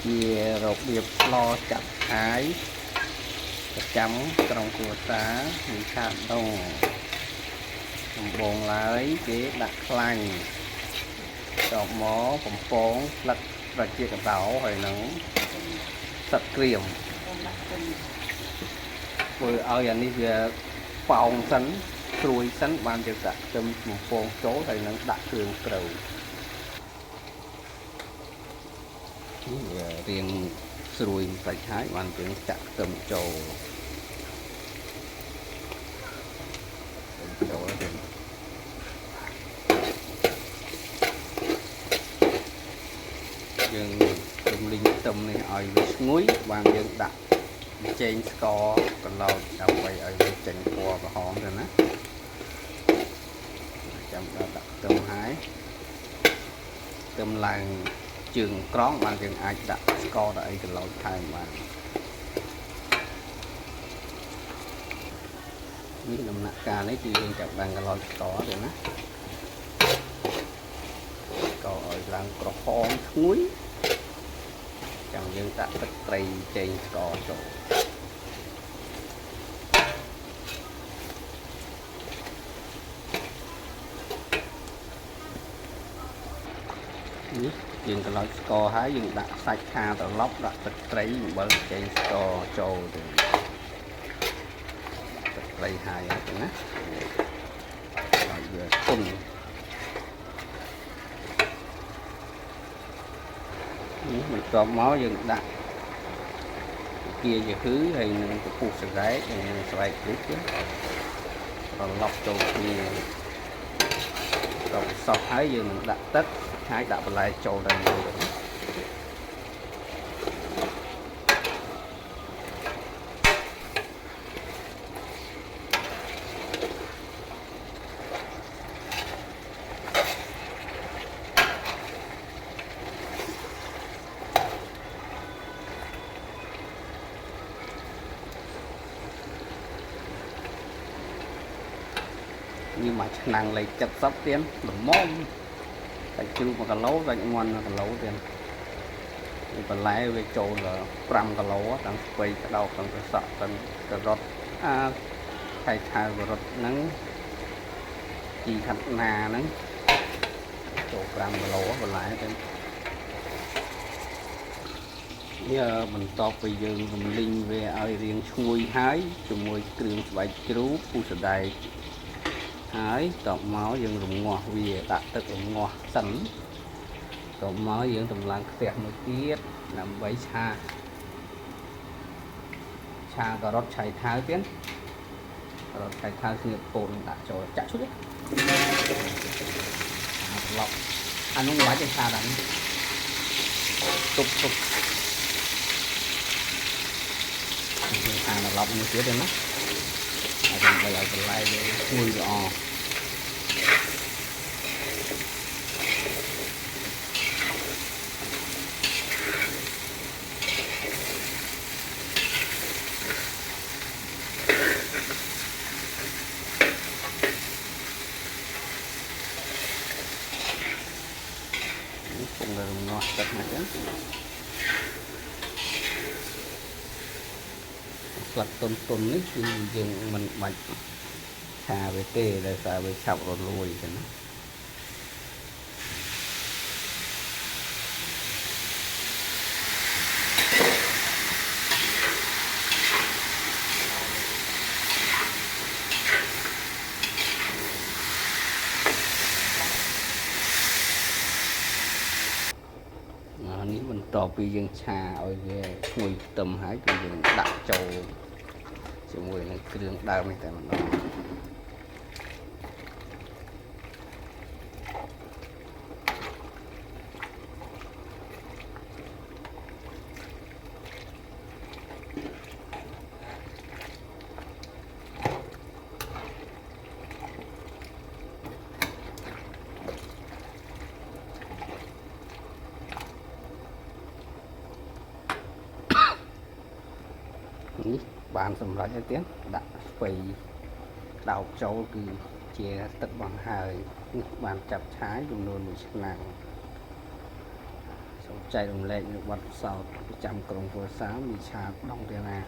ជារបៀបឡចាត់អាយប្រចាំក្រុងគ្រួសារមានខាដងដំបងឡើយគេដាក់ខ្លាញ់តបមកបំពងស្លឹកប្រជាកសោហើយនឹងសឹកក្រៀមធ្វើឲ្យអានេះវាប៉ោងសិនស្រួយសិនបានយើងដាក់ខ្ទឹមបំពងចូលហើយនឹងដាក់គ្រឿងក្រូវវារៀងស្រួយបន្តិចហើយបានយើងចាក់ខ្ទឹមចូលទៅយើងរំលីងខ្ទឹមនេះឲ្យវាឈ្ងុយបានយើងដាក់ចេងស្ករកន្លោតដើម្បីឲ្យវាចេញពណ៌ក្រហមទៅណាចាំដាក់ខ្ទឹមហើយខ្ទឹមឡើងជើងក្រងបានយើងអាចដាក់ស្ករដាក់អីកន្លោតថែមបាននេះដំណាក់កាលនេះគឺយើងចាប់បានកន្លោតស្ករទៅណាស្ករឲ្យឡើងក្រហមឈ្ងុយចាំយើងដាក់ទឹកត្រីចេងស្ករចូលនេះយើងកន្លោតស្ករហើយយើងដាក់សាច់ឆាត្រឡប់ដាក់ទឹកត្រីអំបិលចេងស្ករចូលទៅទឹកត្រីហើយទៅណាឲ្យវាទុននេះបន្ទាប់មកយើងដាក់គាយហឺហើយនឹងពពុះសណ្ដែកហើយនឹងស្បែកជ្រូកត្រឡប់ចូលគ្នាដល់សោះហើយយើងនឹងដាក់ទឹកហើយដាក់បន្លែចូលទៅនេះមួយឆ្នាំងលេខ70ទៀតល្មមតែជ្រូក1គីឡូសាច់មាន់1គីឡូទៀតបន្លែវាចូល5គីឡូទាំងស្ពៃក្តោបទាំងសក់ទាំងការ៉ុតថៃថៅការ៉ុតហ្នឹងជីខាត់ណាហ្នឹងចូល5គីឡូបន្លែទៅនេះបន្ទាប់ពីយើងរំលីងវាឲ្យរាងឈ្ងុយហើយជាមួយគ្រឿងស្បែកជ្រូកពូសដែកហើយតបមកយើងរងាស់វាដាក់ទឹករងាស់សិនតបមកយើងតម្លើងខ្ទះមួយទៀតដើម្បីឆាការ៉ុតឆៃថាវទៀតការ៉ុតឆៃថាវស្ងៀតពោតដាក់ចូលចាក់ឈុតត្រឡប់អានោះមិនបាច់ទេឆាដល់ទុបឆាត្រឡប់មួយទៀតទេណាដើម្បីឲ្យបន្លែវាឈ្ងុយល្អពុំរងាស់ទឹកមកចឹងស្លឹកទុននេះគឺយើងមិនបាច់ឆាវាទេដោយសារវាឆាប់រលួយចឹងណានេះបន្ទាប់ពីយើងឆាឲ្យវាឈ្ងុយខ្ទឹមហើយគឺយើងដាក់ចូលជាមួយនឹងគ្រឿងដើមនេះតែម្ដងនេះបានសម្រាប់ហើយទៀតដាក់ស្ពៃដោកចូលគឺជាទឹកបង្ហើយនេះបានចាប់ឆាយចំនួន1ឆ្នាំងសូម chạy đồng lệ như bật sào chạm cổng vừa sáng bị chạp đông tiền à